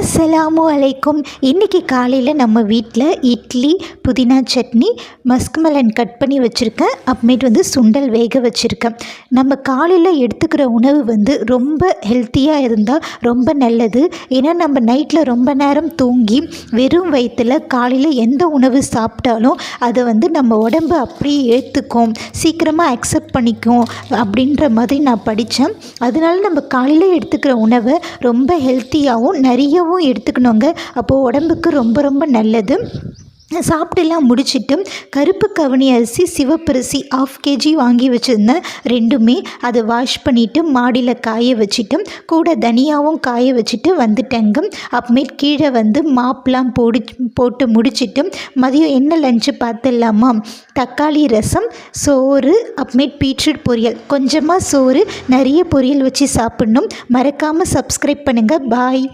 அஸ்ஸலாமு அலைக்கும். இன்றைக்கி காலையில் நம்ம வீட்டில் இட்லி, புதினா சட்னி, மஸ்க் மெலன் கட் பண்ணி வச்சுருக்கேன். அப்புறமேட்டு சுண்டல் வேக வச்சுருக்கேன். நம்ம காலையில் எடுத்துக்கிற உணவு ரொம்ப ஹெல்த்தியாக இருந்தால் ரொம்ப நல்லது. ஏன்னா நம்ம நைட்டில் ரொம்ப நேரம் தூங்கி வெறும் வயிற்றில் காலையில் எந்த உணவு சாப்பிட்டாலும் அதை நம்ம உடம்பு அப்படியே ஏற்றுக்கும், சீக்கிரமாக அக்செப்ட் பண்ணிக்கும் அப்படின்ற மாதிரி நான் படித்தேன். அதனால நம்ம காலையில் எடுத்துக்கிற உணவை ரொம்ப ஹெல்த்தியாகவும் நிறையவும் எடுத்துக்கணுங்க. அப்போது உடம்புக்கு ரொம்ப ரொம்ப நல்லது. சாப்பிட்டுலாம் முடிச்சுட்டு கருப்பு கவுனி அரிசி, சிவப்பரிசி 1/2 kg வாங்கி வச்சுருந்தேன். ரெண்டுமே அதை வாஷ் பண்ணிவிட்டு மாடியில் காய வச்சுட்டு கூட தனியாகவும் காய வச்சுட்டு வந்துட்டேங்க. அப்புறமேட்டு கீழே மாப்லாம் போட்டு முடிச்சுட்டு மதியம் என்ன லஞ்சு பார்த்துடலாமா? தக்காளி ரசம், சோறு, அப்புறமேட்டு பீட்ரூட் பொரியல். கொஞ்சமாக சோறு, நிறைய பொரியல் வச்சு சாப்பிட்ணும். மறக்காமல் சப்ஸ்கிரைப் பண்ணுங்கள். பாய்.